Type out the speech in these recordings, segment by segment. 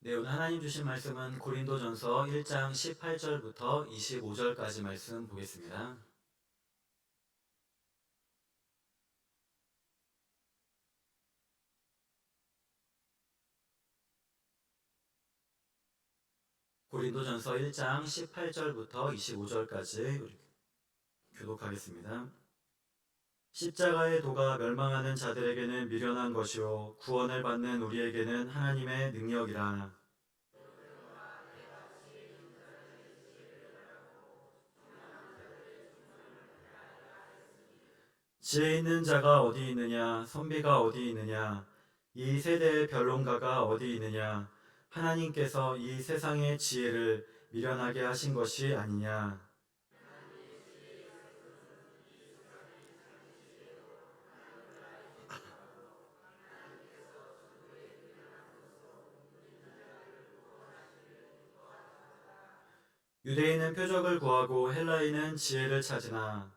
네, 오늘 하나님 주신 말씀은 고린도전서 1장 18절부터 25절까지 말씀 보겠습니다. 고린도전서 1장 18절부터 25절까지 우리 교독하겠습니다. 십자가의 도가 멸망하는 자들에게는 미련한 것이요 구원을 받는 우리에게는 하나님의 능력이라. 지혜 있는 자가 어디 있느냐? 선비가 어디 있느냐? 이 세대의 변론가가 어디 있느냐? 하나님께서 이 세상의 지혜를 미련하게 하신 것이 아니냐? 유대인은 표적을 구하고 헬라인은 지혜를 찾으나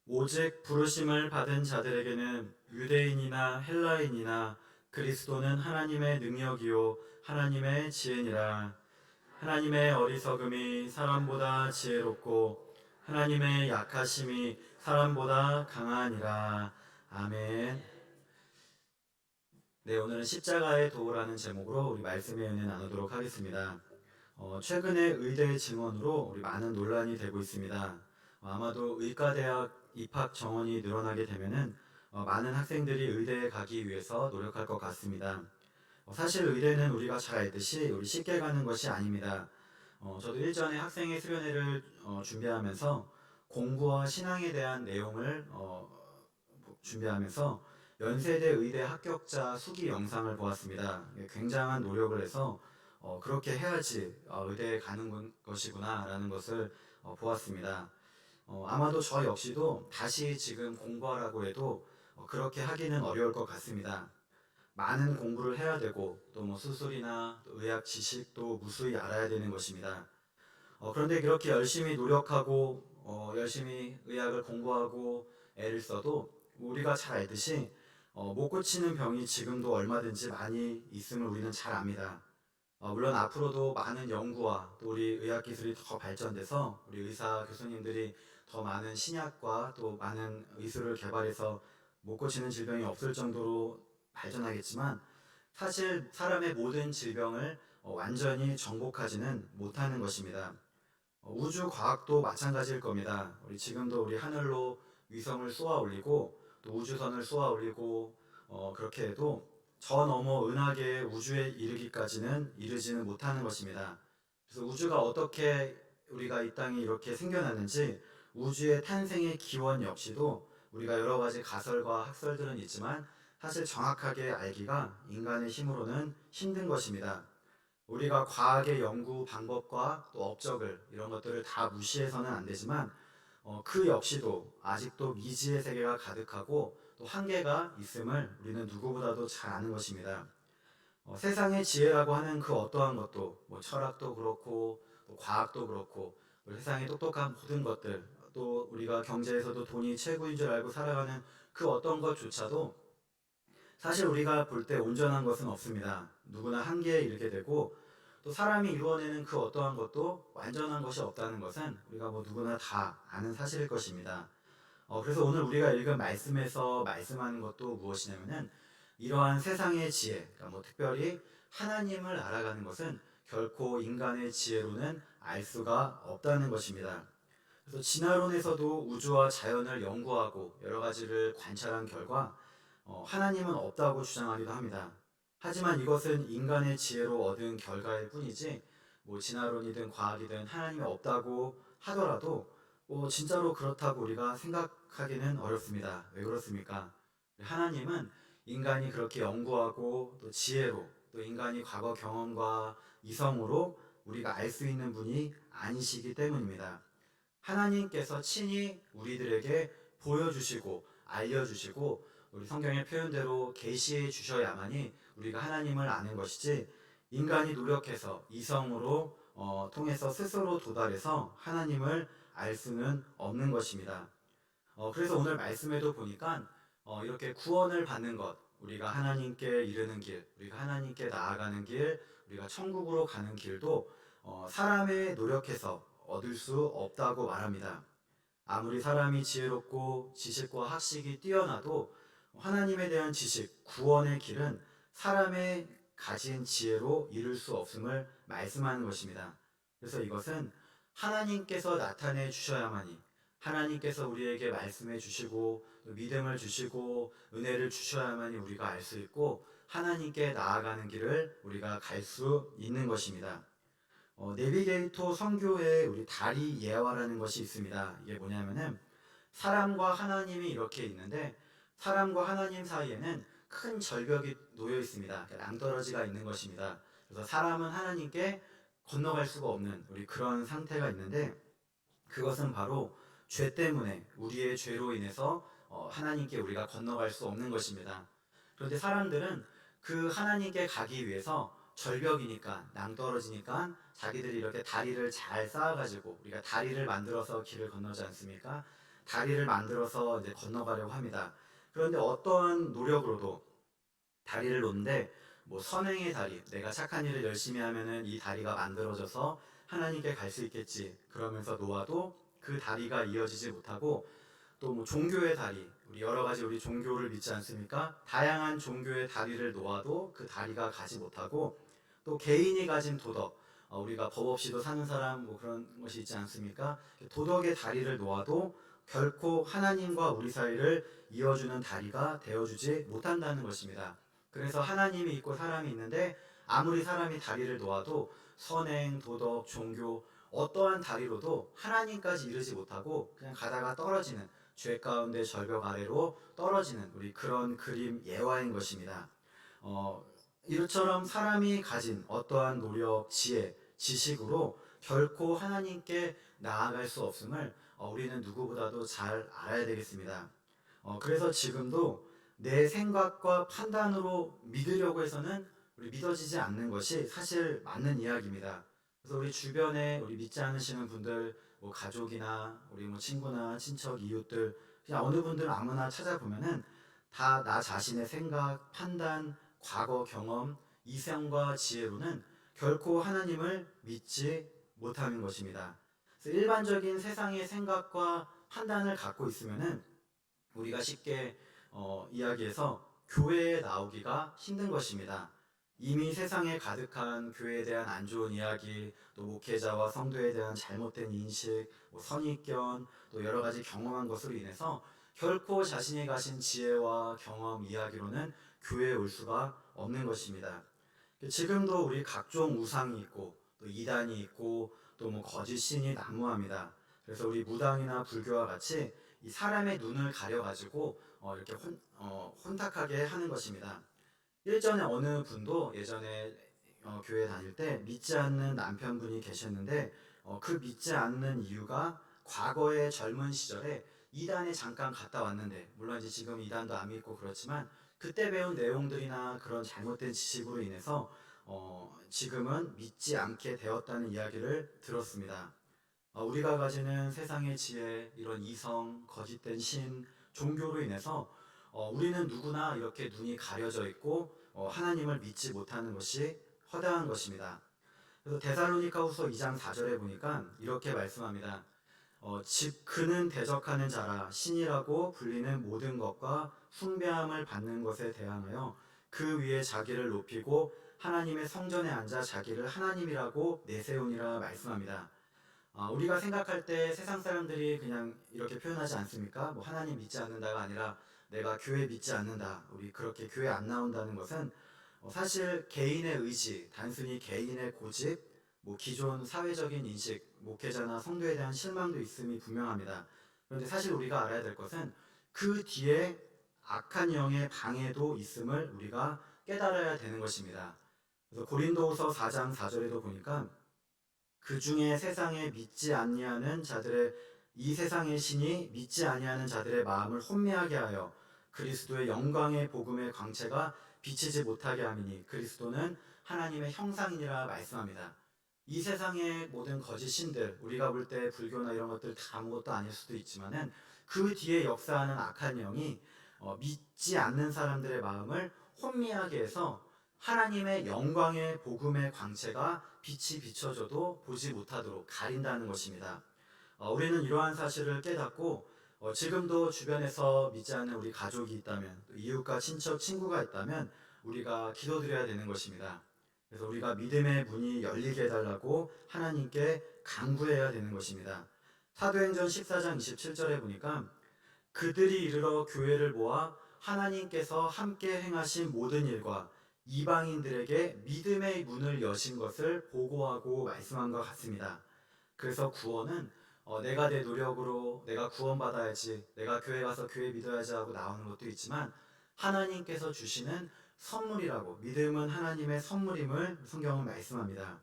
오직 부르심을 받은 자들에게는 유대인이나 헬라인이나 그리스도는 하나님의 능력이요 하나님의 지혜니라. 하나님의 어리석음이 사람보다 지혜롭고 하나님의 약하심이 사람보다 강하니라. 아멘. 네, 오늘은 십자가의 도라는 제목으로 우리 말씀의 은혜 나누도록 하겠습니다. 최근에 의대 증원으로 우리 많은 논란이 되고 있습니다. 아마도 의과대학 입학 정원이 늘어나게 되면은 많은 학생들이 의대에 가기 위해서 노력할 것 같습니다. 사실 의대는 우리가 잘 알듯이 우리 쉽게 가는 것이 아닙니다. 저도 일전에 학생회 수련회를 준비하면서 공부와 신앙에 대한 내용을 준비하면서 연세대 의대 합격자 수기 영상을 보았습니다. 굉장한 노력을 해서 그렇게 해야지 의대에 가는 것이구나 라는 것을 보았습니다. 아마도 저 역시도 다시 지금 공부하라고 해도 그렇게 하기는 어려울 것 같습니다. 많은 공부를 해야 되고 또 뭐 수술이나 또 의학 지식도 무수히 알아야 되는 것입니다. 그런데 그렇게 열심히 노력하고 열심히 의학을 공부하고 애를 써도 우리가 잘 알듯이 못 고치는 병이 지금도 얼마든지 많이 있음을 우리는 잘 압니다. 물론 앞으로도 많은 연구와 또 우리 의학 기술이 더 발전돼서 우리 의사 교수님들이 더 많은 신약과 또 많은 의술을 개발해서 못 고치는 질병이 없을 정도로 발전하겠지만 사실 사람의 모든 질병을 완전히 정복하지는 못하는 것입니다. 우주 과학도 마찬가지일 겁니다. 우리 지금도 우리 하늘로 위성을 쏘아 올리고 또 우주선을 쏘아 올리고 그렇게 해도 저 너머 은하계의 우주에 이르기까지는 이르지는 못하는 것입니다. 그래서 우주가 어떻게 우리가 이 땅에 이렇게 생겨났는지 우주의 탄생의 기원 역시도 우리가 여러 가지 가설과 학설들은 있지만 사실 정확하게 알기가 인간의 힘으로는 힘든 것입니다. 우리가 과학의 연구 방법과 또 업적을 이런 것들을 다 무시해서는 안 되지만 그 역시도 아직도 미지의 세계가 가득하고 또 한계가 있음을 우리는 누구보다도 잘 아는 것입니다. 세상의 지혜라고 하는 그 어떠한 것도 뭐 철학도 그렇고 또 과학도 그렇고 세상의 똑똑한 모든 것들 또 우리가 경제에서도 돈이 최고인 줄 알고 살아가는 그 어떤 것조차도 사실 우리가 볼 때 온전한 것은 없습니다. 누구나 한계에 이르게 되고 또 사람이 이루어내는 그 어떠한 것도 완전한 것이 없다는 것은 우리가 뭐 누구나 다 아는 사실일 것입니다. 그래서 오늘 우리가 읽은 말씀에서 말씀하는 것도 무엇이냐면은 이러한 세상의 지혜, 그러니까 뭐 특별히 하나님을 알아가는 것은 결코 인간의 지혜로는 알 수가 없다는 것입니다. 그래서 진화론에서도 우주와 자연을 연구하고 여러 가지를 관찰한 결과 하나님은 없다고 주장하기도 합니다. 하지만 이것은 인간의 지혜로 얻은 결과일 뿐이지 뭐 진화론이든 과학이든 하나님이 없다고 하더라도 진짜로 그렇다고 우리가 생각하기는 어렵습니다. 왜 그렇습니까? 하나님은 인간이 그렇게 연구하고 또 지혜로 또 인간이 과거 경험과 이성으로 우리가 알 수 있는 분이 아니시기 때문입니다. 하나님께서 친히 우리들에게 보여주시고 알려주시고 우리 성경의 표현대로 계시해 주셔야만이 우리가 하나님을 아는 것이지 인간이 노력해서 이성으로 통해서 스스로 도달해서 하나님을 알 수는 없는 것입니다. 그래서 오늘 말씀에도 보니까 이렇게 구원을 받는 것, 우리가 하나님께 이르는 길, 우리가 하나님께 나아가는 길, 우리가 천국으로 가는 길도 사람의 노력해서 얻을 수 없다고 말합니다. 아무리 사람이 지혜롭고 지식과 학식이 뛰어나도 하나님에 대한 지식, 구원의 길은 사람의 가진 지혜로 이룰 수 없음을 말씀하는 것입니다. 그래서 이것은 하나님께서 나타내 주셔야만이, 하나님께서 우리에게 말씀해 주시고 믿음을 주시고 은혜를 주셔야만이 우리가 알 수 있고 하나님께 나아가는 길을 우리가 갈 수 있는 것입니다. 내비게이터 선교에 우리 다리 예화라는 것이 있습니다. 이게 뭐냐면은 사람과 하나님이 이렇게 있는데 사람과 하나님 사이에는 큰 절벽이 놓여 있습니다. 낭떠러지가 있는 것입니다. 그래서 사람은 하나님께 건너갈 수가 없는 우리 그런 상태가 있는데 그것은 바로 죄 때문에 우리의 죄로 인해서 하나님께 우리가 건너갈 수 없는 것입니다. 그런데 사람들은 그 하나님께 가기 위해서 절벽이니까 낭떠러지니까 자기들이 이렇게 다리를 잘 쌓아가지고 우리가 다리를 만들어서 길을 건너지 않습니까? 다리를 만들어서 이제 건너가려고 합니다. 그런데 어떠한 노력으로도 다리를 놓는데 뭐 선행의 다리, 내가 착한 일을 열심히 하면은 이 다리가 만들어져서 하나님께 갈 수 있겠지. 그러면서 놓아도 그 다리가 이어지지 못하고 또 뭐 종교의 다리, 우리 여러 가지 우리 종교를 믿지 않습니까? 다양한 종교의 다리를 놓아도 그 다리가 가지 못하고 또 개인이 가진 도덕, 우리가 법 없이도 사는 사람 뭐 그런 것이 있지 않습니까? 도덕의 다리를 놓아도 결코 하나님과 우리 사이를 이어주는 다리가 되어주지 못한다는 것입니다. 그래서 하나님이 있고 사람이 있는데 아무리 사람이 다리를 놓아도 선행, 도덕, 종교 어떠한 다리로도 하나님까지 이르지 못하고 그냥 가다가 떨어지는 죄 가운데 절벽 아래로 떨어지는 우리 그런 그림 예화인 것입니다. 이처럼 사람이 가진 어떠한 노력, 지혜, 지식으로 결코 하나님께 나아갈 수 없음을 우리는 누구보다도 잘 알아야 되겠습니다. 그래서 지금도 내 생각과 판단으로 믿으려고 해서는 우리 믿어지지 않는 것이 사실 맞는 이야기입니다. 그래서 우리 주변에 우리 믿지 않으시는 분들, 뭐 가족이나 우리 뭐 친구나 친척, 이웃들 그냥 어느 분들 아무나 찾아보면은 다 나 자신의 생각, 판단, 과거 경험, 이성과 지혜로는 결코 하나님을 믿지 못하는 것입니다. 그래서 일반적인 세상의 생각과 판단을 갖고 있으면은 우리가 쉽게 이야기해서 교회에 나오기가 힘든 것입니다. 이미 세상에 가득한 교회에 대한 안 좋은 이야기, 또 목회자와 성도에 대한 잘못된 인식, 뭐 선입견, 또 여러 가지 경험한 것으로 인해서 결코 자신이 가진 지혜와 경험, 이야기로는 교회에 올 수가 없는 것입니다. 지금도 우리 각종 우상이 있고 또 이단이 있고 또 뭐 거짓 신이 난무합니다. 그래서 우리 무당이나 불교와 같이 이 사람의 눈을 가려가지고 이렇게 혼탁하게 하는 것입니다. 일전에 어느 분도 예전에 교회 다닐 때 믿지 않는 남편분이 계셨는데 그 믿지 않는 이유가 과거의 젊은 시절에 이단에 잠깐 갔다 왔는데 물론 이제 지금 이단도 안 믿고 그렇지만 그때 배운 내용들이나 그런 잘못된 지식으로 인해서 지금은 믿지 않게 되었다는 이야기를 들었습니다. 우리가 가지는 세상의 지혜, 이런 이성, 거짓된 신, 종교로 인해서 우리는 누구나 이렇게 눈이 가려져 있고 하나님을 믿지 못하는 것이 허다한 것입니다. 그래서 데살로니가후서 2장 4절에 보니까 이렇게 말씀합니다. 즉 그는 대적하는 자라 신이라고 불리는 모든 것과 숭배함을 받는 것에 대항하여 그 위에 자기를 높이고 하나님의 성전에 앉아 자기를 하나님이라고 내세우니라 말씀합니다. 우리가 생각할 때 세상 사람들이 그냥 이렇게 표현하지 않습니까? 뭐 하나님 믿지 않는다가 아니라 내가 교회 믿지 않는다. 우리 그렇게 교회 안 나온다는 것은 사실 개인의 의지, 단순히 개인의 고집, 뭐 기존 사회적인 인식, 목회자나 성도에 대한 실망도 있음이 분명합니다. 그런데 사실 우리가 알아야 될 것은 그 뒤에 악한 영의 방해도 있음을 우리가 깨달아야 되는 것입니다. 그래서 고린도후서 4장 4절에도 보니까 그 중에 세상에 믿지 아니하는 자들의 이 세상의 신이 믿지 아니하는 자들의 마음을 혼미하게 하여 그리스도의 영광의 복음의 광채가 비치지 못하게 함이니 그리스도는 하나님의 형상이니라 말씀합니다. 이 세상의 모든 거짓 신들, 우리가 볼 때 불교나 이런 것들 다 아무것도 아닐 수도 있지만은 그 뒤에 역사하는 악한 영이 믿지 않는 사람들의 마음을 혼미하게 해서 하나님의 영광의 복음의 광채가 빛이 비춰져도 보지 못하도록 가린다는 것입니다. 우리는 이러한 사실을 깨닫고 지금도 주변에서 믿지 않는 우리 가족이 있다면, 또 이웃과 친척, 친구가 있다면 우리가 기도드려야 되는 것입니다. 그래서 우리가 믿음의 문이 열리게 해달라고 하나님께 간구해야 되는 것입니다. 사도행전 14장 27절에 보니까 그들이 이르러 교회를 모아 하나님께서 함께 행하신 모든 일과 이방인들에게 믿음의 문을 여신 것을 보고하고 말씀한 것 같습니다. 그래서 구원은 내가 내 노력으로 내가 구원받아야지, 내가 교회 가서 교회 믿어야지 하고 나오는 것도 있지만 하나님께서 주시는 선물이라고, 믿음은 하나님의 선물임을 성경은 말씀합니다.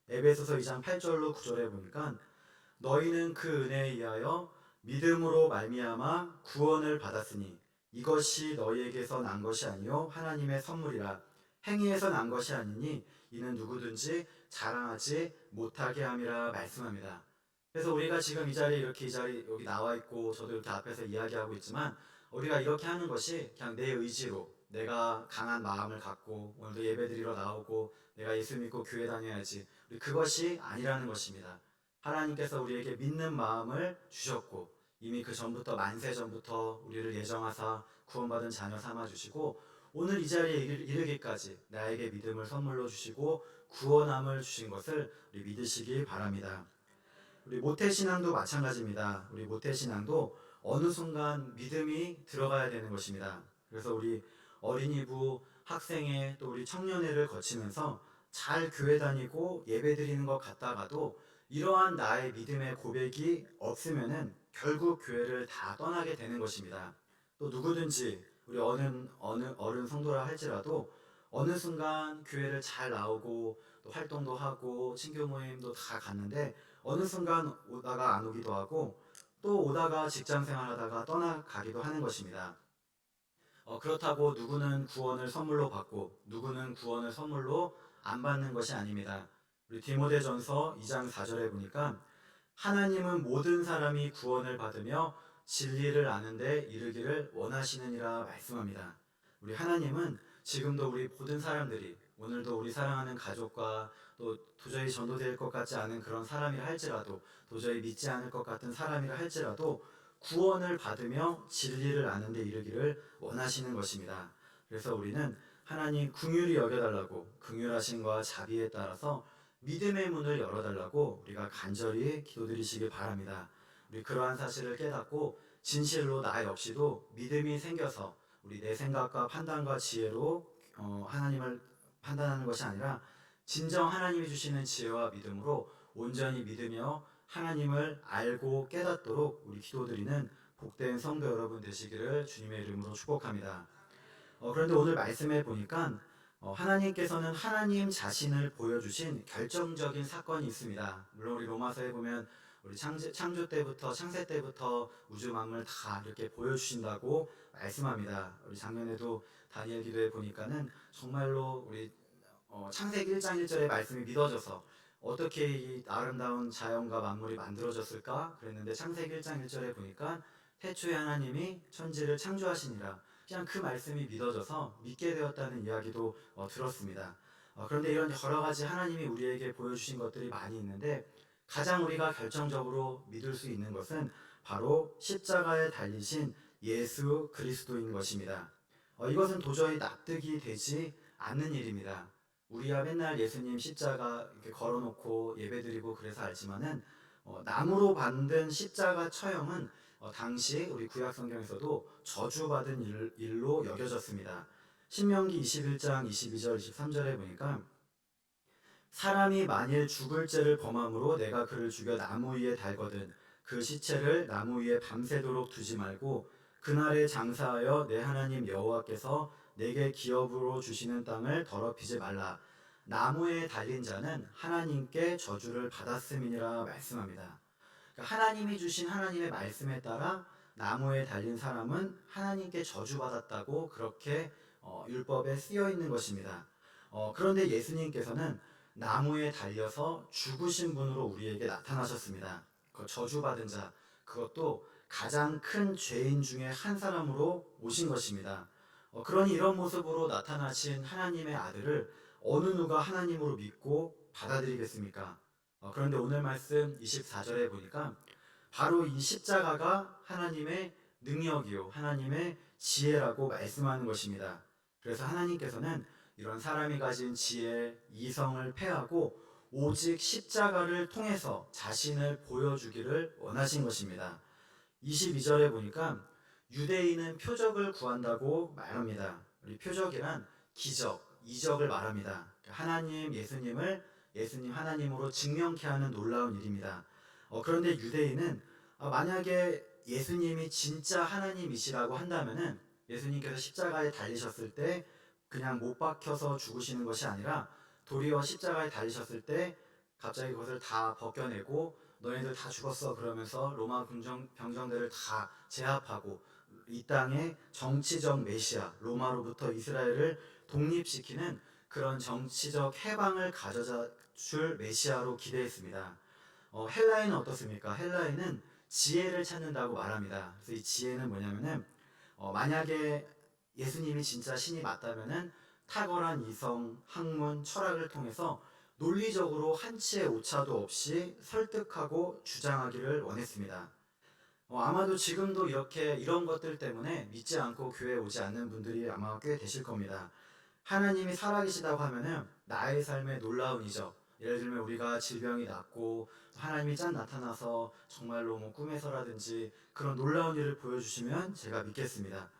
에베소서 2장 8절로 9절에 보니까 너희는 그 은혜에 의하여 믿음으로 말미암아 구원을 받았으니 이것이 너희에게서 난 것이 아니요 하나님의 선물이라. 행위에서 난 것이 아니니 이는 누구든지 자랑하지 못하게 함이라 말씀합니다. 그래서 우리가 지금 이 자리에 이렇게, 이 자리 여기 나와 있고 저도 이렇게 앞에서 이야기하고 있지만 우리가 이렇게 하는 것이 그냥 내 의지로, 내가 강한 마음을 갖고 오늘도 예배드리러 나오고 내가 예수 믿고 교회 다녀야지, 그것이 아니라는 것입니다. 하나님께서 우리에게 믿는 마음을 주셨고 이미 그 전부터, 만세 전부터 우리를 예정하사 구원받은 자녀 삼아주시고 오늘 이 자리에 이르기까지 나에게 믿음을 선물로 주시고 구원함을 주신 것을 우리 믿으시기 바랍니다. 우리 모태신앙도 마찬가지입니다. 우리 모태신앙도 어느 순간 믿음이 들어가야 되는 것입니다. 그래서 우리 어린이부, 학생회, 또 우리 청년회를 거치면서 잘 교회 다니고 예배 드리는 것 같다가도 이러한 나의 믿음의 고백이 없으면은 결국 교회를 다 떠나게 되는 것입니다. 또 누구든지 우리 어느 어른 성도라 할지라도 어느 순간 교회를 잘 나오고 또 활동도 하고 친교 모임도 다 갔는데 어느 순간 오다가 안 오기도 하고 또 오다가 직장 생활하다가 떠나가기도 하는 것입니다. 그렇다고 누구는 구원을 선물로 받고 누구는 구원을 선물로 안 받는 것이 아닙니다. 우리 디모데전서 2장 4절에 보니까 하나님은 모든 사람이 구원을 받으며 진리를 아는데 이르기를 원하시느니라 말씀합니다. 우리 하나님은 지금도 우리 모든 사람들이, 오늘도 우리 사랑하는 가족과 또 도저히 전도될 것 같지 않은 그런 사람이라 할지라도, 도저히 믿지 않을 것 같은 사람이라 할지라도 구원을 받으며 진리를 아는데 이르기를 원하시는 것입니다. 그래서 우리는 하나님 긍휼히 여겨달라고, 긍휼하심과 자비에 따라서 믿음의 문을 열어달라고 우리가 간절히 기도드리시기 바랍니다. 우리 그러한 사실을 깨닫고 진실로 나 역시도 믿음이 생겨서 우리 내 생각과 판단과 지혜로 하나님을 판단하는 것이 아니라 진정 하나님이 주시는 지혜와 믿음으로 온전히 믿으며 하나님을 알고 깨닫도록 우리 기도드리는 복된 성도 여러분 되시기를 주님의 이름으로 축복합니다. 그런데 오늘 말씀해 보니까 하나님께서는 하나님 자신을 보여주신 결정적인 사건이 있습니다. 물론 우리 로마서에 보면 우리 창조 때부터, 창세 때부터 우주 만물 다 이렇게 보여주신다고 말씀합니다. 우리 작년에도 다니엘 기도에 보니까는 정말로 우리 창세기 1장 1절의 말씀이 믿어져서 어떻게 이 아름다운 자연과 만물이 만들어졌을까 그랬는데 창세기 1장 1절에 보니까 태초에 하나님이 천지를 창조하시니라, 그냥 그 말씀이 믿어져서 믿게 되었다는 이야기도 들었습니다. 그런데 이런 여러 가지 하나님이 우리에게 보여주신 것들이 많이 있는데 가장 우리가 결정적으로 믿을 수 있는 것은 바로 십자가에 달리신 예수 그리스도인 것입니다. 이것은 도저히 납득이 되지 않는 일입니다. 우리야 맨날 예수님 십자가 이렇게 걸어놓고 예배드리고 그래서 알지만은 나무로 만든 십자가 처형은 당시 우리 구약 성경에서도 저주받은 일로 여겨졌습니다. 신명기 21장 22절 23절에 보니까 사람이 만일 죽을 죄를 범함으로 내가 그를 죽여 나무 위에 달거든 그 시체를 나무 위에 밤새도록 두지 말고 그날에 장사하여 내 하나님 여호와께서 내게 기업으로 주시는 땅을 더럽히지 말라. 나무에 달린 자는 하나님께 저주를 받았음이니라 말씀합니다. 그러니까 하나님이 주신 하나님의 말씀에 따라 나무에 달린 사람은 하나님께 저주받았다고 그렇게 율법에 쓰여 있는 것입니다. 그런데 예수님께서는 나무에 달려서 죽으신 분으로 우리에게 나타나셨습니다. 그 저주받은 자, 그것도 가장 큰 죄인 중에 한 사람으로 오신 것입니다. 그러니 이런 모습으로 나타나신 하나님의 아들을 어느 누가 하나님으로 믿고 받아들이겠습니까? 그런데 오늘 말씀 24절에 보니까 바로 이 십자가가 하나님의 능력이요, 하나님의 지혜라고 말씀하는 것입니다. 그래서 하나님께서는 이런 사람이 가진 지혜, 이성을 패하고 오직 십자가를 통해서 자신을 보여주기를 원하신 것입니다. 22절에 보니까 유대인은 표적을 구한다고 말합니다. 우리 표적이란 기적, 이적을 말합니다. 예수님 하나님으로 증명케 하는 놀라운 일입니다. 그런데 유대인은 만약에 예수님이 진짜 하나님이시라고 한다면은 예수님께서 십자가에 달리셨을 때 그냥 못 박혀서 죽으시는 것이 아니라 도리어 십자가에 달리셨을 때 갑자기 그것을 다 벗겨내고 너희들 다 죽었어 그러면서 로마 병정들을 다 제압하고 이 땅에 정치적 메시아, 로마로부터 이스라엘을 독립시키는 그런 정치적 해방을 가져다 줄 메시아로 기대했습니다. 헬라인은 어떻습니까? 헬라인은 지혜를 찾는다고 말합니다. 그래서 이 지혜는 뭐냐면은 만약에 예수님이 진짜 신이 맞다면은 탁월한 이성, 학문, 철학을 통해서 논리적으로 한치의 오차도 없이 설득하고 주장하기를 원했습니다. 아마도 지금도 이런 것들 때문에 믿지 않고 교회에 오지 않는 분들이 아마 꽤 되실 겁니다. 하나님이 살아계시다고 하면은 나의 삶에 놀라운 이적, 예를 들면 우리가 질병이 낫고 하나님이 짠 나타나서 정말로 뭐 꿈에서라든지 그런 놀라운 일을 보여주시면 제가 믿겠습니다.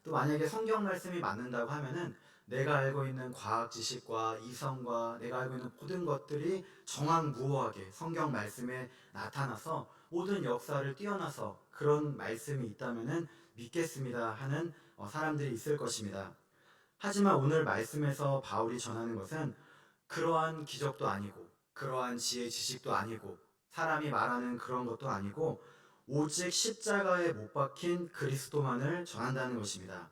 또 만약에 성경 말씀이 맞는다고 하면은 내가 알고 있는 과학 지식과 이성과 내가 알고 있는 모든 것들이 정확무오하게 성경 말씀에 나타나서 모든 역사를 뛰어나서 그런 말씀이 있다면은 믿겠습니다 하는 사람들이 있을 것입니다. 하지만 오늘 말씀에서 바울이 전하는 것은 그러한 기적도 아니고 그러한 지혜 지식도 아니고 사람이 말하는 그런 것도 아니고 오직 십자가에 못 박힌 그리스도만을 전한다는 것입니다.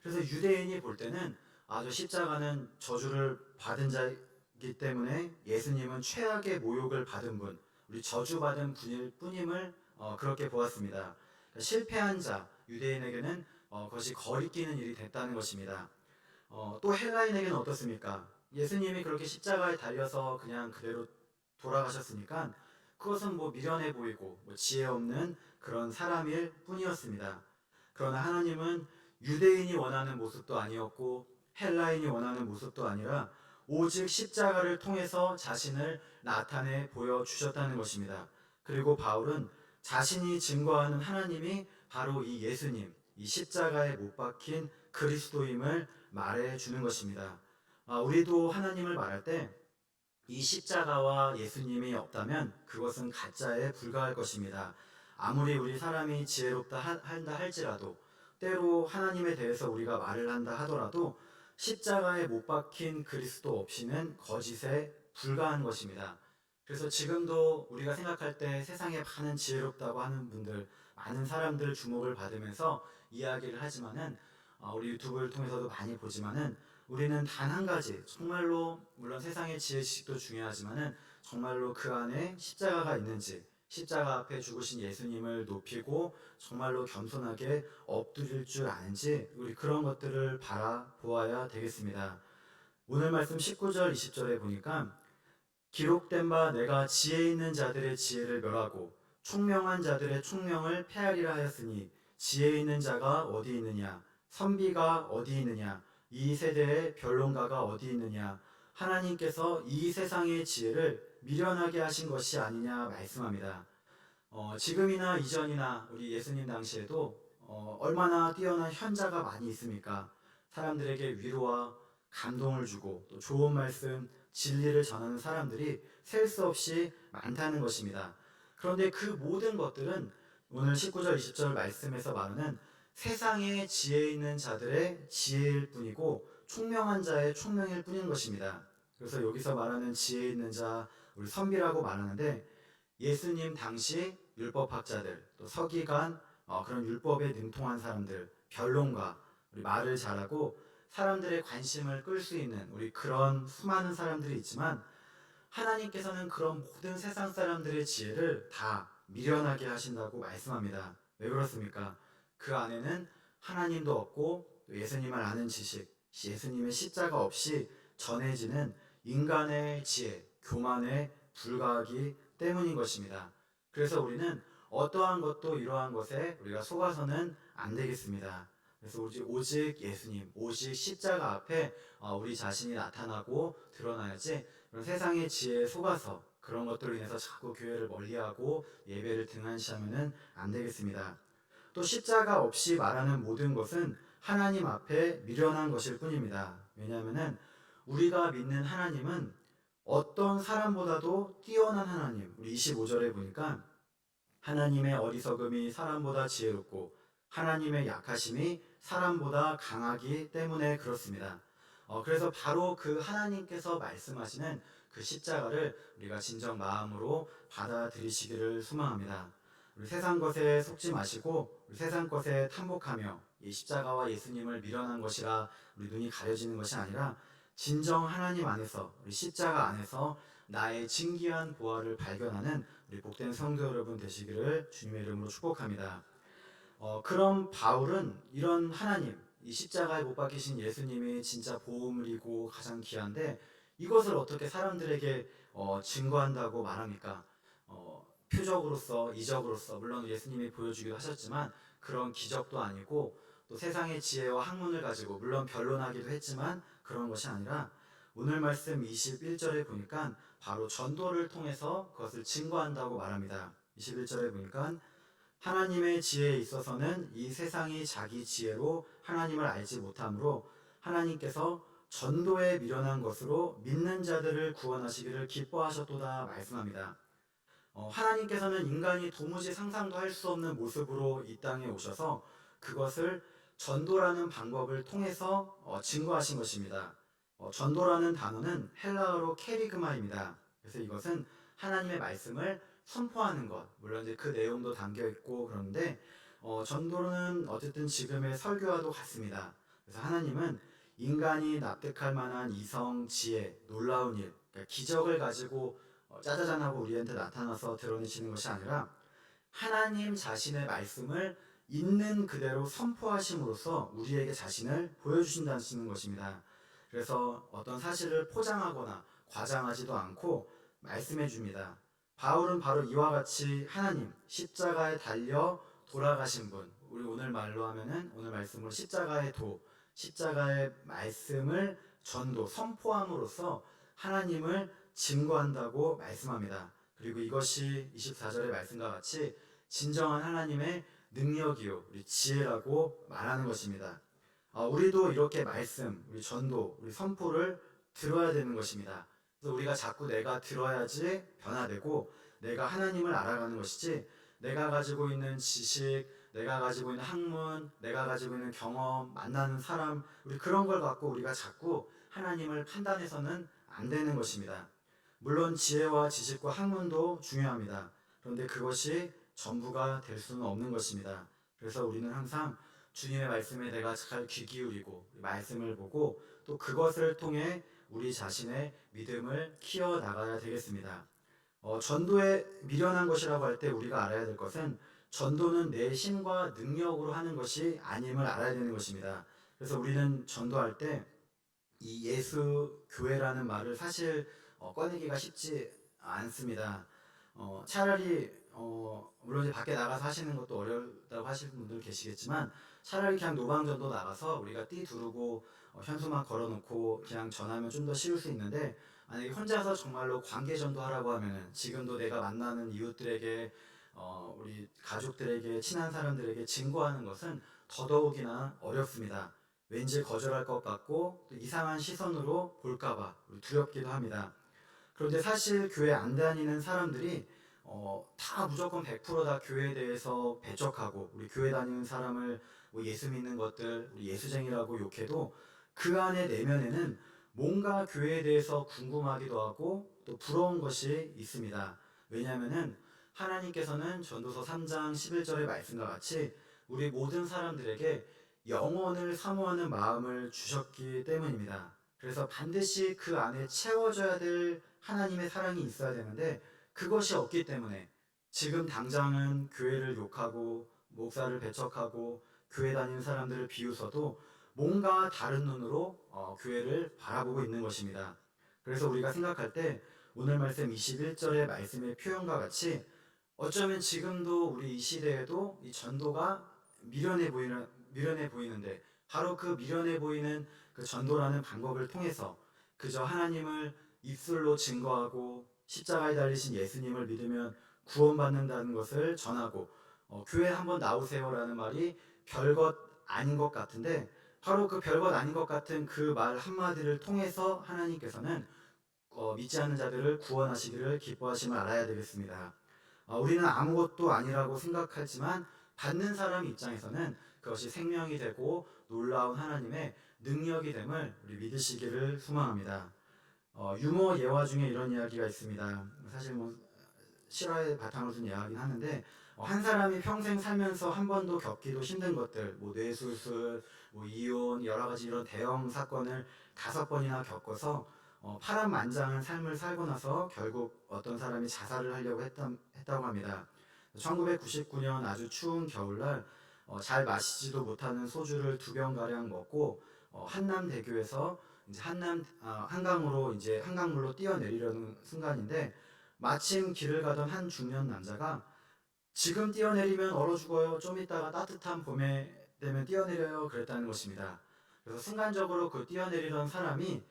그래서 유대인이 볼 때는 저 십자가는 저주를 받은 자이기 때문에 예수님은 최악의 모욕을 받은 분, 우리 저주받은 분일 뿐임을 그렇게 보았습니다. 그러니까 실패한 자, 유대인에게는 그것이 거리끼는 일이 됐다는 것입니다. 또 헬라인에게는 어떻습니까? 예수님이 그렇게 십자가에 달려서 그냥 그대로 돌아가셨으니까 그것은 뭐 미련해 보이고 뭐 지혜 없는 그런 사람일 뿐이었습니다. 그러나 하나님은 유대인이 원하는 모습도 아니었고 헬라인이 원하는 모습도 아니라 오직 십자가를 통해서 자신을 나타내 보여주셨다는 것입니다. 그리고 바울은 자신이 증거하는 하나님이 바로 이 예수님, 이 십자가에 못 박힌 그리스도임을 말해주는 것입니다. 우리도 하나님을 말할 때 이 십자가와 예수님이 없다면 그것은 가짜에 불과할 것입니다. 아무리 우리 사람이 지혜롭다 한다 할지라도 때로 하나님에 대해서 우리가 말을 한다 하더라도 십자가에 못 박힌 그리스도 없이는 거짓에 불과한 것입니다. 그래서 지금도 우리가 생각할 때 세상에 많은 지혜롭다고 하는 분들, 많은 사람들 주목을 받으면서 이야기를 하지만은 우리 유튜브를 통해서도 많이 보지만은 우리는 단 한 가지, 정말로 물론 세상의 지혜 지식도 중요하지만은 정말로 그 안에 십자가가 있는지, 십자가 앞에 죽으신 예수님을 높이고 정말로 겸손하게 엎드릴 줄 아는지 우리 그런 것들을 바라보아야 되겠습니다. 오늘 말씀 19절 20절에 보니까 기록된 바 내가 지혜 있는 자들의 지혜를 멸하고 총명한 자들의 총명을 폐하리라 하였으니 지혜 있는 자가 어디 있느냐 선비가 어디 있느냐 이 세대의 변론가가 어디 있느냐 하나님께서 이 세상의 지혜를 미련하게 하신 것이 아니냐 말씀합니다. 지금이나 이전이나 우리 예수님 당시에도 얼마나 뛰어난 현자가 많이 있습니까? 사람들에게 위로와 감동을 주고 또 좋은 말씀, 진리를 전하는 사람들이 셀 수 없이 많다는 것입니다. 그런데 그 모든 것들은 오늘 19절, 20절 말씀에서 말하는 세상에 지혜 있는 자들의 지혜일 뿐이고 총명한 자의 총명일 뿐인 것입니다. 그래서 여기서 말하는 지혜 있는 자, 우리 선비라고 말하는데 예수님 당시 율법학자들, 또 서기관, 그런 율법에 능통한 사람들, 변론가, 우리 말을 잘하고 사람들의 관심을 끌 수 있는 우리 그런 수많은 사람들이 있지만 하나님께서는 그런 모든 세상 사람들의 지혜를 다 미련하게 하신다고 말씀합니다. 왜 그렇습니까? 그 안에는 하나님도 없고 또 예수님을 아는 지식, 예수님의 십자가 없이 전해지는 인간의 지혜, 교만에 불과하기 때문인 것입니다. 그래서 우리는 어떠한 것도 이러한 것에 우리가 속아서는 안 되겠습니다. 그래서 오직 예수님, 오직 십자가 앞에 우리 자신이 나타나고 드러나야지 그런 세상의 지혜에 속아서 그런 것들로 인해서 자꾸 교회를 멀리하고 예배를 등한시하면 안 되겠습니다. 또 십자가 없이 말하는 모든 것은 하나님 앞에 미련한 것일 뿐입니다. 왜냐하면 우리가 믿는 하나님은 어떤 사람보다도 뛰어난 하나님. 우리 25절에 보니까 하나님의 어리석음이 사람보다 지혜롭고 하나님의 약하심이 사람보다 강하기 때문에 그렇습니다. 그래서 바로 그 하나님께서 말씀하시는 그 십자가를 우리가 진정 마음으로 받아들이시기를 소망합니다. 우리 세상 것에 속지 마시고 우리 세상 것에 탐복하며 이 십자가와 예수님을 미련한 것이라 우리 눈이 가려지는 것이 아니라 진정 하나님 안에서 우리 십자가 안에서 나의 진귀한 보화를 발견하는 우리 복된 성도 여러분 되시기를 주님의 이름으로 축복합니다. 그럼 바울은 이런 하나님, 이 십자가에 못 박히신 예수님이 진짜 보물이고 가장 귀한데 이것을 어떻게 사람들에게 증거한다고 말합니까? 표적으로서, 이적으로서 물론 예수님이 보여주기도 하셨지만 그런 기적도 아니고 또 세상의 지혜와 학문을 가지고 물론 변론하기도 했지만 그런 것이 아니라 오늘 말씀 21절에 보니까 바로 전도를 통해서 그것을 증거한다고 말합니다. 21절에 보니까 하나님의 지혜에 있어서는 이 세상이 자기 지혜로 하나님을 알지 못하므로 하나님께서 전도에 미련한 것으로 믿는 자들을 구원하시기를 기뻐하셨도다 말씀합니다. 하나님께서는 인간이 도무지 상상도 할 수 없는 모습으로 이 땅에 오셔서 그것을 전도라는 방법을 통해서 증거하신 것입니다. 전도라는 단어는 헬라어로 케리그마입니다. 그래서 이것은 하나님의 말씀을 선포하는 것, 물론 이제 그 내용도 담겨 있고 그런데 전도는 어쨌든 지금의 설교와도 같습니다. 그래서 하나님은 인간이 납득할 만한 이성, 지혜, 놀라운 일, 그러니까 기적을 가지고 짜자잔하고 우리한테 나타나서 드러내시는 것이 아니라 하나님 자신의 말씀을 있는 그대로 선포하심으로써 우리에게 자신을 보여주신다는 것입니다. 그래서 어떤 사실을 포장하거나 과장하지도 않고 말씀해 줍니다. 바울은 바로 이와 같이 하나님 십자가에 달려 돌아가신 분, 우리 오늘 말로 하면은 오늘 말씀으로 십자가의 말씀을 전도 선포함으로써 하나님을 증거한다고 말씀합니다. 그리고 이것이 24절의 말씀과 같이 진정한 하나님의 능력이요 우리 지혜라고 말하는 것입니다. 우리도 이렇게 말씀, 우리 전도, 우리 선포를 들어야 되는 것입니다. 그래서 우리가 자꾸 내가 들어야지 변화되고 내가 하나님을 알아가는 것이지 내가 가지고 있는 지식, 내가 가지고 있는 학문, 내가 가지고 있는 경험, 만나는 사람 우리 그런 걸 갖고 우리가 자꾸 하나님을 판단해서는 안 되는 것입니다. 물론 지혜와 지식과 학문도 중요합니다. 그런데 그것이 전부가 될 수는 없는 것입니다. 그래서 우리는 항상 주님의 말씀에 내가 잘 귀 기울이고 말씀을 보고 또 그것을 통해 우리 자신의 믿음을 키워 나가야 되겠습니다. 전도에 미련한 것이라고 할 때 우리가 알아야 될 것은 전도는 내 힘과 능력으로 하는 것이 아님을 알아야 되는 것입니다. 그래서 우리는 전도할 때 이 예수 교회라는 말을 사실 꺼내기가 쉽지 않습니다. 차라리 물론 이제 밖에 나가서 하시는 것도 어렵다고 하시는 분들 계시겠지만 차라리 그냥 노방전도 나가서 우리가 띠 두르고 현수막 걸어놓고 그냥 전하면 좀 더 쉬울 수 있는데 만약에 혼자서 정말로 관계전도 하라고 하면은 지금도 내가 만나는 이웃들에게 우리 가족들에게 친한 사람들에게 증거하는 것은 더더욱이나 어렵습니다. 왠지 거절할 것 같고 또 이상한 시선으로 볼까봐 두렵기도 합니다. 그런데 사실 교회 안 다니는 사람들이 다 무조건 100%다 교회에 대해서 배척하고 우리 교회 다니는 사람을 뭐 예수 믿는 것들 우리 예수쟁이라고 욕해도 그 안에 내면에는 뭔가 교회에 대해서 궁금하기도 하고 또 부러운 것이 있습니다. 왜냐하면은 하나님께서는 전도서 3장 11절의 말씀과 같이 우리 모든 사람들에게 영혼을 사모하는 마음을 주셨기 때문입니다. 그래서 반드시 그 안에 채워져야 될 하나님의 사랑이 있어야 되는데 그것이 없기 때문에 지금 당장은 교회를 욕하고 목사를 배척하고 교회 다니는 사람들을 비웃어도 뭔가 다른 눈으로 교회를 바라보고 있는 것입니다. 그래서 우리가 생각할 때 오늘 말씀 21절의 말씀의 표현과 같이 어쩌면 지금도 우리 이 시대에도 이 전도가 미련해 보이는데 바로 그 미련해 보이는 그 전도라는 방법을 통해서 그저 하나님을 입술로 증거하고 십자가에 달리신 예수님을 믿으면 구원받는다는 것을 전하고 교회 한번 나오세요라는 말이 별것 아닌 것 같은데 바로 그 별것 아닌 것 같은 그 말 한마디를 통해서 하나님께서는 믿지 않는 자들을 구원하시기를 기뻐하심을 알아야 되겠습니다. 우리는 아무것도 아니라고 생각하지만 받는 사람 입장에서는 그것이 생명이 되고 놀라운 하나님의 능력이 됨을 우리 믿으시기를 소망합니다. 유머 예화 중에 이런 이야기가 있습니다. 사실 뭐 실화에 바탕을 둔 이야기긴 하는데 한 사람이 평생 살면서 한 번도 겪기도 힘든 것들, 뭐 뇌수술, 뭐 이혼, 여러 가지 이런 대형 사건을 5번이나 겪어서 파란만장한 삶을 살고 나서 결국 어떤 사람이 자살을 하려고 했다고 합니다. 1999년 아주 추운 겨울날 잘 마시지도 못하는 소주를 2병가량 먹고 한남대교에서 이제 한강으로 이제 한강물로 뛰어내리려는 순간인데 마침 길을 가던 한 중년 남자가 지금 뛰어내리면 얼어 죽어요. 좀 이따가 따뜻한 봄에 되면 뛰어내려요. 그랬다는 것입니다. 그래서 순간적으로 그 뛰어내리던 사람이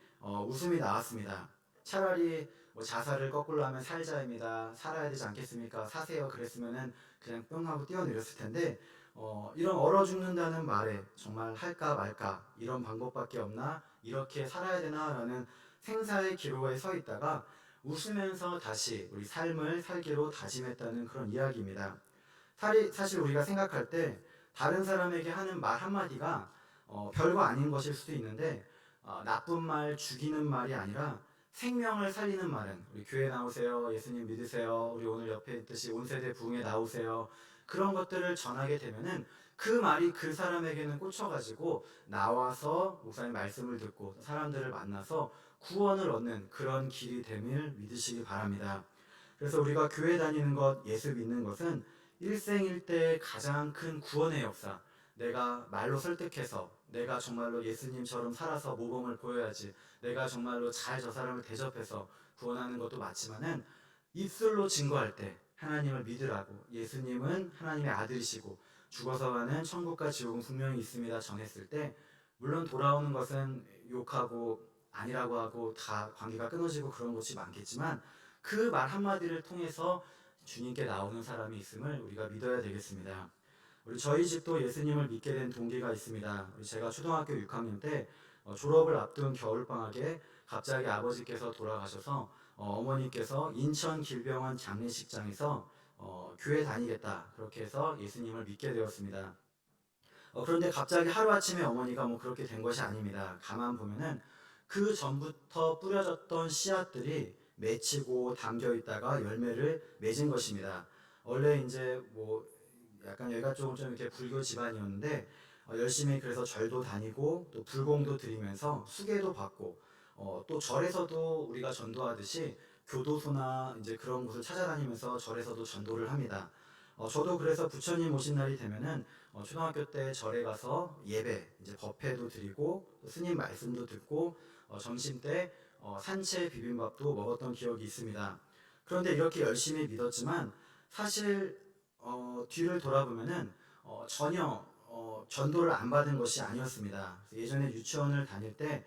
웃음이 나왔습니다. 차라리 뭐 자살을 거꾸로 하면 살자입니다. 살아야 되지 않겠습니까? 사세요. 그랬으면은 그냥 뿅 하고 뛰어내렸을 텐데 이런 얼어 죽는다는 말에 정말 할까 말까 이런 방법밖에 없나 이렇게 살아야 되나라는 생사의 기로에 서 있다가 웃으면서 다시 우리 삶을 살기로 다짐했다는 그런 이야기입니다. 사실 우리가 생각할 때 다른 사람에게 하는 말 한마디가 별거 아닌 것일 수도 있는데 나쁜 말, 죽이는 말이 아니라 생명을 살리는 말은 우리 교회 나오세요, 예수님 믿으세요, 우리 오늘 옆에 있듯이 온세대 부흥에 나오세요. 그런 것들을 전하게 되면은 그 말이 그 사람에게는 꽂혀가지고 나와서 목사님 말씀을 듣고 사람들을 만나서 구원을 얻는 그런 길이 됨을 믿으시기 바랍니다. 그래서 우리가 교회 다니는 것, 예수 믿는 것은 일생일대의 가장 큰 구원의 역사, 내가 말로 설득해서 내가 정말로 예수님처럼 살아서 모범을 보여야지, 내가 정말로 잘 저 사람을 대접해서 구원하는 것도 맞지만은 입술로 증거할 때 하나님을 믿으라고, 예수님은 하나님의 아들이시고 죽어서 가는 천국과 지옥은 분명히 있습니다 정했을 때 물론 돌아오는 것은 욕하고 아니라고 하고 다 관계가 끊어지고 그런 것이 많겠지만 그 말 한마디를 통해서 주님께 나오는 사람이 있음을 우리가 믿어야 되겠습니다. 저희 집도 예수님을 믿게 된 동기가 있습니다. 제가 초등학교 6학년 때 졸업을 앞둔 겨울방학에 갑자기 아버지께서 돌아가셔서 어머니께서 인천 길병원 장례식장에서 교회 다니겠다 그렇게 해서 예수님을 믿게 되었습니다. 그런데 갑자기 하루아침에 어머니가 뭐 그렇게 된 것이 아닙니다. 가만 보면은 그 전부터 뿌려졌던 씨앗들이 맺히고 담겨 있다가 열매를 맺은 것입니다. 원래 이제 뭐 약간 여기가 좀 이렇게 불교 집안이었는데 열심히 그래서 절도 다니고 또 불공도 드리면서 수계도 받고 또 절에서도 우리가 전도하듯이 교도소나 이제 그런 곳을 찾아다니면서 절에서도 전도를 합니다. 저도 그래서 부처님 오신 날이 되면은 초등학교 때 절에 가서 예배, 이제 법회도 드리고 또 스님 말씀도 듣고 점심 때 산채 비빔밥도 먹었던 기억이 있습니다. 그런데 이렇게 열심히 믿었지만 사실 뒤를 돌아보면은 전혀 전도를 안 받은 것이 아니었습니다. 예전에 유치원을 다닐 때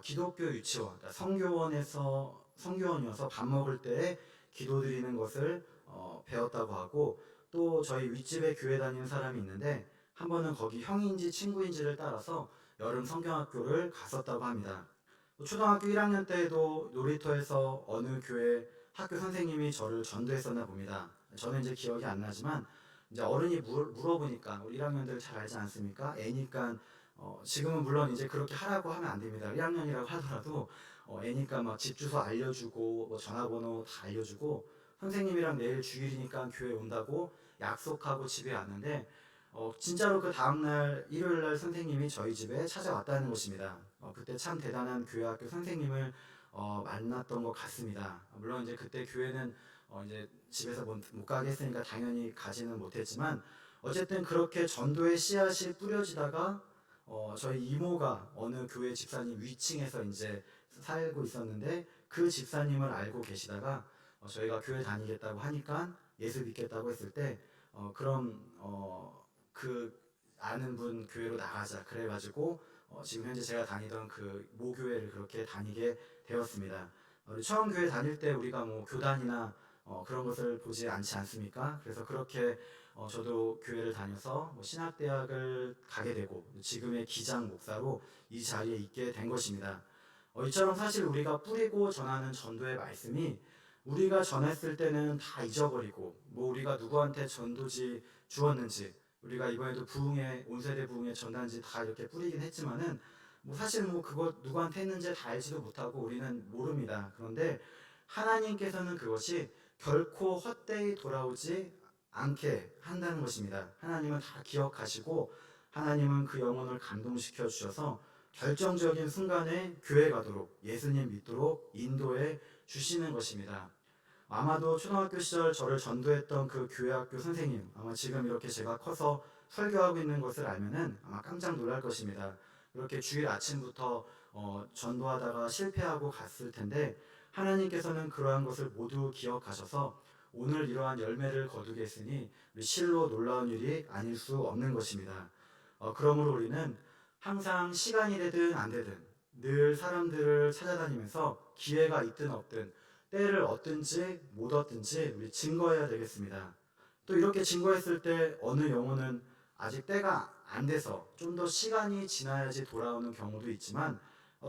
기독교 유치원, 그러니까 성교원이어서 밥 먹을 때 기도 드리는 것을 배웠다고 하고 또 저희 윗집에 교회 다니는 사람이 있는데 한 번은 거기 형인지 친구인지를 따라서 여름 성경학교를 갔었다고 합니다. 초등학교 1학년 때에도 놀이터에서 어느 교회 학교 선생님이 저를 전도했었나 봅니다. 저는 이제 기억이 안 나지만 이제 어른이 물어보니까 우리 1학년들 잘 알지 않습니까? 애니까 지금은 물론 이제 그렇게 하라고 하면 안 됩니다. 1학년이라고 하더라도 애니까 막 집 주소 알려주고 뭐 전화번호 다 알려주고 선생님이랑 내일 주일이니까 교회 온다고 약속하고 집에 왔는데 진짜로 그 다음날 일요일 날 선생님이 저희 집에 찾아왔다는 것입니다. 그때 참 대단한 교회학교 선생님을 만났던 것 같습니다. 물론 이제 그때 교회는 이제 집에서 못 가게 했으니까 당연히 가지는 못했지만 어쨌든 그렇게 전도의 씨앗이 뿌려지다가 저희 이모가 어느 교회 집사님 위층에서 이제 살고 있었는데 그 집사님을 알고 계시다가 저희가 교회 다니겠다고 하니까 예수 믿겠다고 했을 때 그럼 그 아는 분 교회로 나가자 그래가지고 지금 현재 제가 다니던 그 모교회를 그렇게 다니게 되었습니다. 우리 처음 교회 다닐 때 우리가 뭐 교단이나 그런 것을 보지 않지 않습니까? 그래서 그렇게 저도 교회를 다녀서 뭐 신학대학을 가게 되고 지금의 기장 목사로 이 자리에 있게 된 것입니다. 이처럼 사실 우리가 뿌리고 전하는 전도의 말씀이 우리가 전했을 때는 다 잊어버리고 뭐 우리가 누구한테 전도지 주었는지 우리가 이번에도 부흥회 온세대 부흥회 전단지 다 이렇게 뿌리긴 했지만은 뭐 사실 뭐 그거 누구한테 했는지 다 알지도 못하고 우리는 모릅니다. 그런데 하나님께서는 그것이 결코 헛되이 돌아오지 않게 한다는 것입니다. 하나님은 다 기억하시고 하나님은 그 영혼을 감동시켜 주셔서 결정적인 순간에 교회 가도록 예수님 믿도록 인도해 주시는 것입니다. 아마도 초등학교 시절 저를 전도했던 그 교회학교 선생님 아마 지금 이렇게 제가 커서 설교하고 있는 것을 알면은 아마 깜짝 놀랄 것입니다. 그렇게 주일 아침부터 전도하다가 실패하고 갔을 텐데 하나님께서는 그러한 것을 모두 기억하셔서 오늘 이러한 열매를 거두게 했으니 실로 놀라운 일이 아닐 수 없는 것입니다. 그러므로 우리는 항상 시간이 되든 안 되든 늘 사람들을 찾아다니면서 기회가 있든 없든 때를 얻든지 못 얻든지 우리 증거해야 되겠습니다. 또 이렇게 증거했을 때 어느 영혼은 아직 때가 안 돼서 좀 더 시간이 지나야지 돌아오는 경우도 있지만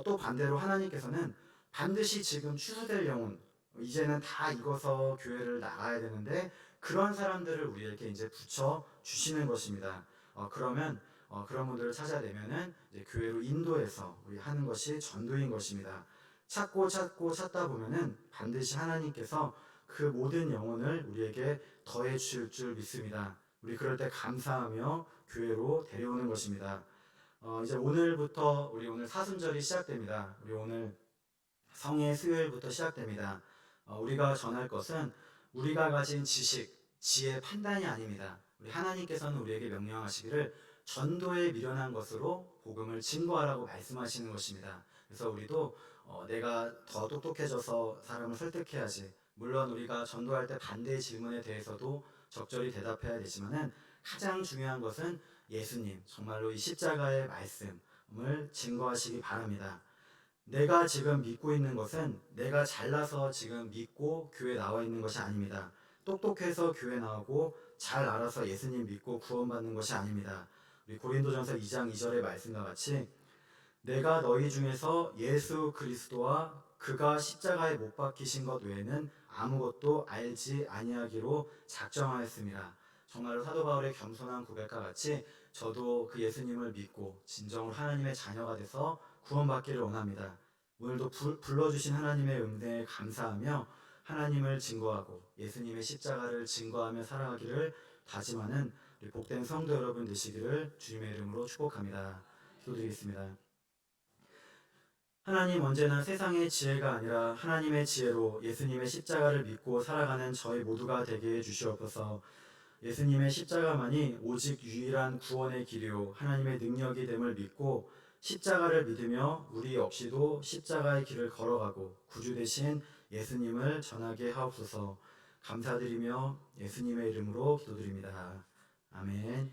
또 반대로 하나님께서는 반드시 지금 추수될 영혼 이제는 다 익어서 교회를 나가야 되는데 그런 사람들을 우리에게 이제 붙여 주시는 것입니다. 그러면 그런 분들을 찾아내면은 이제 교회로 인도해서 우리 하는 것이 전도인 것입니다. 찾고 찾고 찾다 보면은 반드시 하나님께서 그 모든 영혼을 우리에게 더해 주실 줄 믿습니다. 우리 그럴 때 감사하며 교회로 데려오는 것입니다. 이제 오늘부터 우리 오늘 사순절이 시작됩니다. 우리 오늘 성의 수요일부터 시작됩니다. 우리가 전할 것은 우리가 가진 지식, 지혜, 판단이 아닙니다. 우리 하나님께서는 우리에게 명령하시기를 전도에 미련한 것으로 복음을 증거하라고 말씀하시는 것입니다. 그래서 우리도 내가 더 똑똑해져서 사람을 설득해야지. 물론 우리가 전도할 때 반대의 질문에 대해서도 적절히 대답해야 되지만은 가장 중요한 것은 예수님, 정말로 이 십자가의 말씀을 증거하시기 바랍니다. 내가 지금 믿고 있는 것은 내가 잘나서 지금 믿고 교회 나와 있는 것이 아닙니다. 똑똑해서 교회 나오고 잘 알아서 예수님 믿고 구원받는 것이 아닙니다. 우리 고린도전서 2장 2절의 말씀과 같이 내가 너희 중에서 예수 그리스도와 그가 십자가에 못 박히신 것 외에는 아무것도 알지 아니하기로 작정하였습니다. 정말로 사도 바울의 겸손한 고백과 같이 저도 그 예수님을 믿고 진정으로 하나님의 자녀가 돼서 구원받기를 원합니다. 오늘도 불러주신 하나님의 은혜에 감사하며 하나님을 증거하고 예수님의 십자가를 증거하며 살아가기를 다짐하는 우리 복된 성도 여러분 되시기를 주님의 이름으로 축복합니다. 기도드리겠습니다. 하나님 언제나 세상의 지혜가 아니라 하나님의 지혜로 예수님의 십자가를 믿고 살아가는 저희 모두가 되게 해주시옵소서. 예수님의 십자가만이 오직 유일한 구원의 길이요 하나님의 능력이 됨을 믿고 십자가를 믿으며 우리 역시도 십자가의 길을 걸어가고 구주 되신 예수님을 전하게 하옵소서. 감사드리며 예수님의 이름으로 기도드립니다. 아멘.